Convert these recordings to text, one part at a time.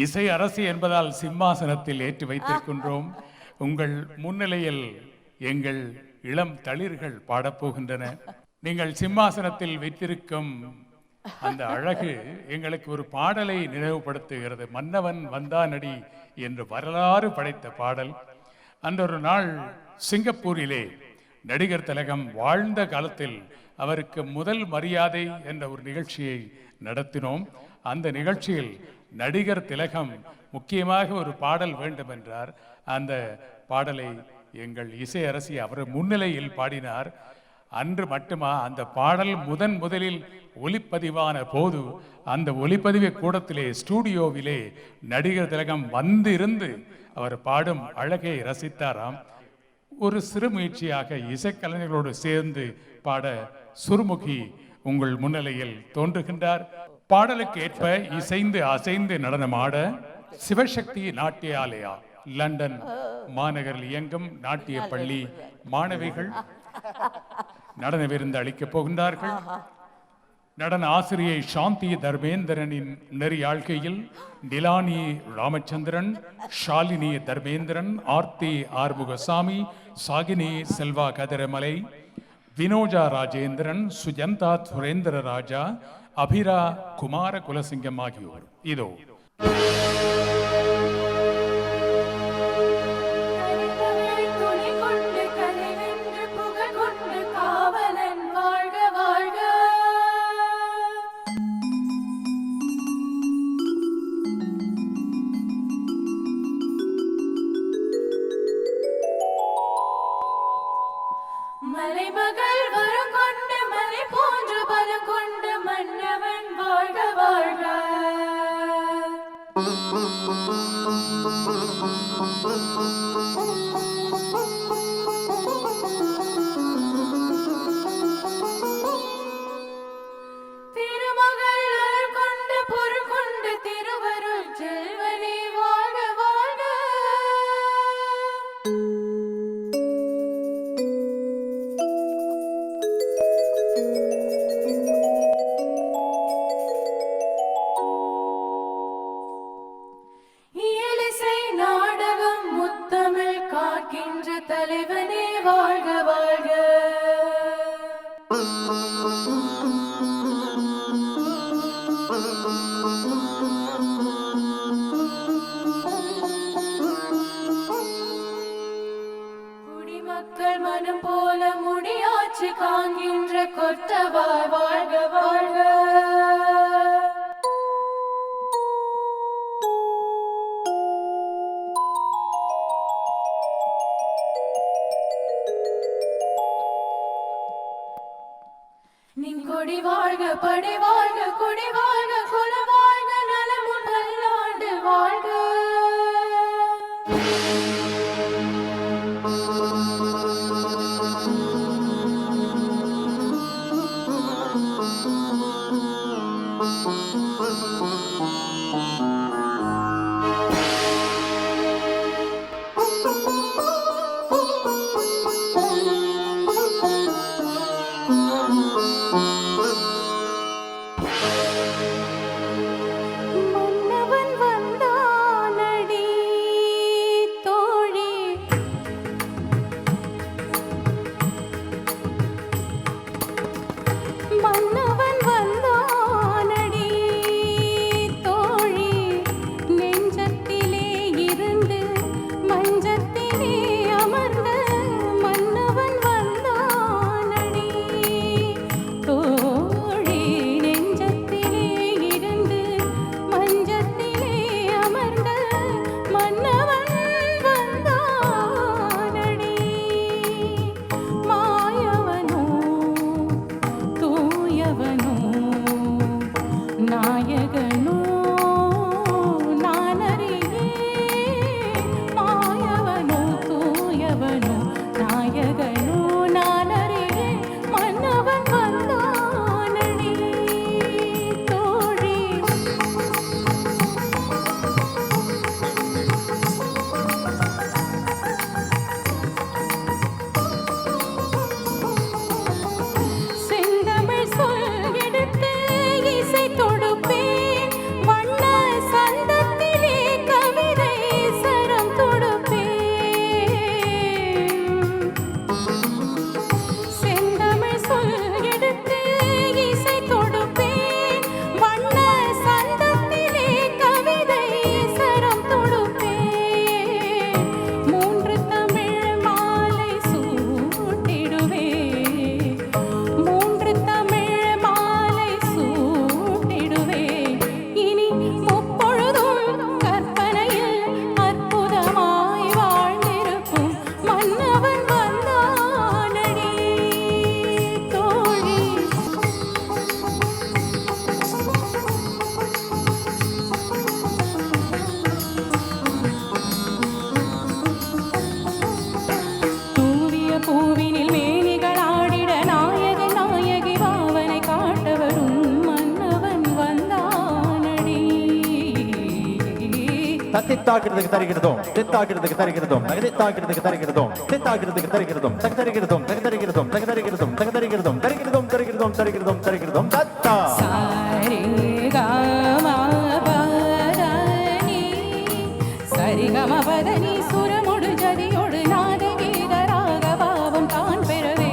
இசை அரசி என்பதால் சிம்மாசனத்தில் ஏற்றி வைத்திருக்கின்றோம். உங்கள் முன்னிலையில் எங்கள் இளம் தளிர்கள் பாடப்போகின்றன. நீங்கள் சிம்மாசனத்தில் வைத்திருக்கும் அந்த அழகு எங்களுக்கு ஒரு பாடலை நினைவுபடுத்துகிறது. மன்னவன் வந்தானடி என்று வரலாறு படைத்த பாடல். அந்த ஒரு நாள் சிங்கப்பூரிலே நடிகர் திலகம் வாழ்ந்த காலத்தில் அவருக்கு முதல் மரியாதை என்ற ஒரு நிகழ்ச்சியை நடத்தினோம். அந்த நிகழ்ச்சியில் நடிகர் திலகம் முக்கியமாக ஒரு பாடல் வேண்டும் என்றார். அந்த பாடலை எங்கள் இசை அரசி அவர் முன்னிலையில் பாடினார். அன்று மட்டுமா அந்த பாடல் முதலில் ஒலிப்பதிவான போது அந்த ஒலிப்பதிவு கூடத்திலே ஸ்டூடியோவிலே நடிகர் திலகம் வந்திருந்து அவர் பாடும் அழகை ரசித்தாராம். ஒரு சிறு முயற்சியாக இசைக்கலைஞர்களோடு சேர்ந்து பாட சுருமுகி உங்கள் முன்னிலையில் தோன்றுகின்றார். பாடலுக்கு ஏற்ப இசைந்து அசைந்து நடனமாட சிவசக்தி நாட்டியாலயா லண்டன் மாநகரில் இயங்கும் நாட்டிய பள்ளி மாணவிகள் நடன விருந்து அளிக்கப் போகின்றார்கள். நடன ஆசிரியை சாந்தி தர்மேந்திரனின் நெறியாழ்கையில் நிலானி ராமச்சந்திரன், ஷாலினி தர்மேந்திரன், ஆர்த்தி ஆறுமுகசாமி, சாகினி செல்வா கதிரமலை, வினோஜா ராஜேந்திரன், சுஜந்தா சுரேந்திர ராஜா, அபிரா குமார குலசிங்கம் ஆகியோர். இதோ மலைமகள் வரம் கொண்டு மலை போன்று பலம் கொண்டு மன்னவன் வாழ்க வாழ்க. திருமகள் அருள் கொண்டு பொருள் கொண்டு திருவருள் செல்வனே வாழ்க வாழ்க. தலைவனே வாழ்க வாழ்க. குடிமக்கள் மனம் போல முடியாட்சி காண்கின்ற கொத்தவாய் வாழ்க வாழ்க. கொடி வாழ்க படை வாழ்க கொடி வாழ்க குல வாழ்க நலமும் பல்லாண்டு வாழ்க. தொடுப்பே தத்தித்தாக்கிறதுக்கு தருகிறதும் தித்தாக்கிறதுக்கு தருகிறதும் நகதித்தாக்கிறதுக்கு தருகிறதும் தித்தாக்கிறதுக்கு தருகிறதும் தகதருகிறதும் தகதருகிறதும் தகதருகிறதும் தகதருகிறதும் தருகிறதும் தருகிறதும் தருகிறதும் தருகிறதும் தத்தா சரிகமபதனி சுரமுடு ஜதியோடு நாதகீத ராகபாவம் தான் பெறவே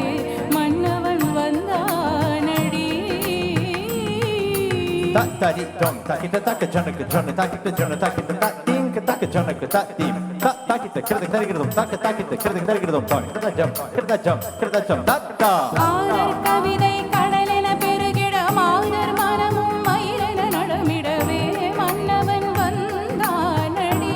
மன்னவன் வந்தானடி தத்தரி தொம் தக்கிட்ட தக்க ஜனக்கு ஜன தக்கிட்ட ஜன தக்கிட்ட தீங்க தக்க ஜனக்கு தீம் தக்கிட்ட கிருத தருகிறதும் தக்க தக்கிட்ட கிருத தருகிறதும் தான் கிருத ஜம் தத்தா ஆரர் கவிதை கடலென பெருகிட மாதர் மனமும் மயிரென நடமிடவே மன்னவன் வந்தானடி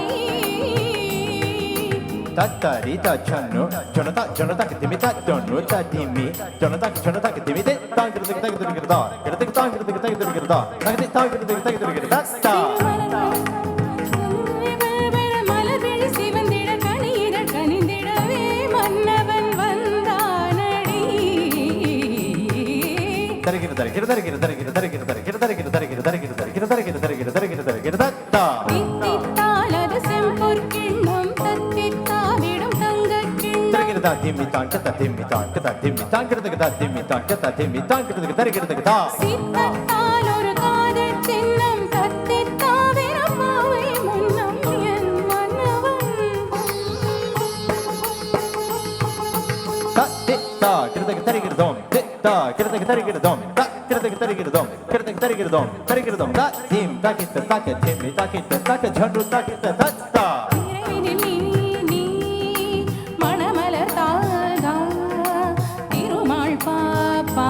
தத்தரி தச்சன்னு ஜனதா கிதிமி தன்னு ததிமி ஜனதா கிதிமி தாங்கிறதுக்கு தகுதிருக்கிறதா கிடத்துக்கு தாங்கிறதுக்கு தகுதிருக்கிறதா நகதி தாங்கிறதுக்கு தகுதிருக்கிறதா தத்தா மலர்விழி சிவந்திட கனியிதழ் கனிந்திடவே மன்னவன் வந்தானடி தித்தித்தாலது செம்பொற்கிண்ணம் தத்தித்தாவிடும் சித்தத்தால் ஒரு காதற் சின்னம் தத்தித்தாவிடும் பாவை முன்னம் என் மன்னவன் இறைவனில் நீ மணமலர் தாதா திருமால் பாப்பா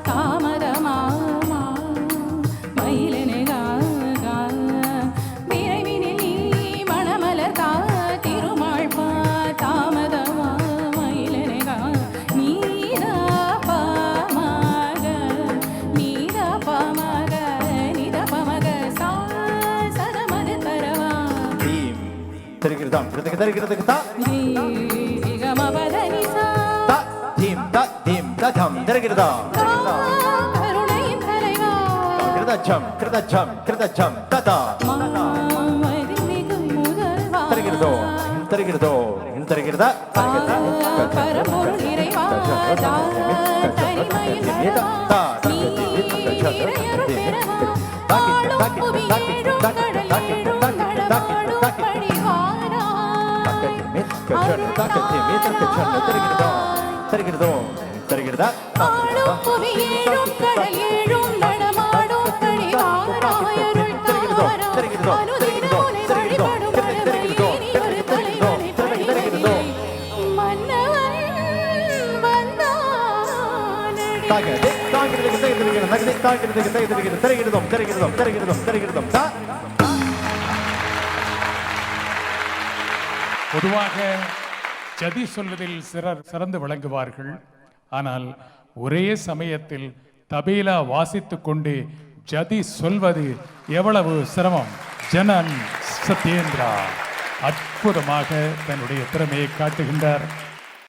தாமதமாமா மயிலனகா இறைவனில் நீ மணமலர் தா திருமால் பா தாமதமா மயிலனகா நீதா பாமக நீதா பாமக நீதா பாமக சா சதமது தரவா கருணையின் தலைவா மாமதிமிகு முதல்வா பரம்பொருள் இறைவா தனிமையில் நடவா நீரையருள் பெறவா ஆளும் புவியேழும் கடலேழும் நடமாடும் படிவாரா ஆளும் புவியேழும் கடலேழும் நடமாடும் படிவாரா அருள் தாரா அனுதின உனை வழிபடும் அழகை இனி ஒரு தலைவனை பணிவதில்லை மன்னவன் வந்தானடி பொதுவாக ஜதி சொல்வதில் சிலர் சிறந்து விளங்குவார்கள். ஆனால் ஒரே சமயத்தில் தபேலா வாசித்துக் கொண்டு ஜதி சொல்வது எவ்வளவு சிரமம். ஜனன் சத்யேந்திரா அற்புதமாக தன்னுடைய திறமையை காட்டுகின்றார்.